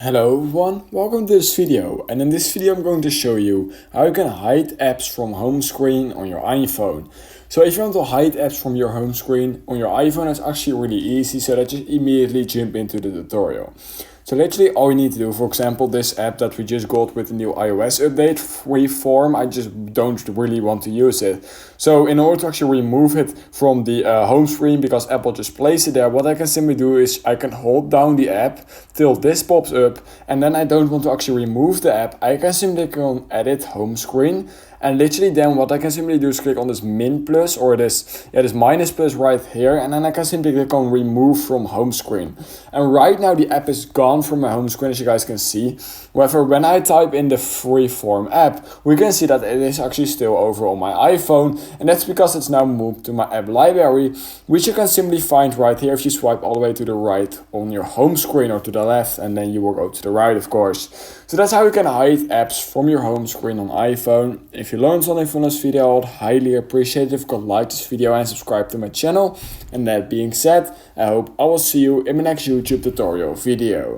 Hello everyone, welcome to this video, and in this video I'm going to show you how you can hide apps from home screen on your iPhone. So if you want to hide apps from your home screen on your iPhone, it's actually really easy, so let's just immediately jump into the tutorial. So literally all you need to do, for example, this app that we just got with the new iOS update, Freeform, I just don't really want to use it. So in order to actually remove it from the home screen, because Apple just placed it there, what I can simply do is I can hold down the app till this pops up, and then I don't want to actually remove the app. I can simply click on edit home screen, and literally then what I can simply do is click on this min plus or this minus plus right here, and then I can simply click on remove from home screen. And right now the app is gone from my home screen, as you guys can see. However, when I type in the Freeform app, we can see that it is actually still over on my iPhone, and that's because it's now moved to my app library, which you can simply find right here if you swipe all the way to the right on your home screen, or to the left, and then you will go to the right, of course. So that's how you can hide apps from your home screen on iPhone. If you learned something from this video, I'd highly appreciate it if you could like this video and subscribe to my channel. And that being said, I hope I will see you in my next YouTube tutorial video.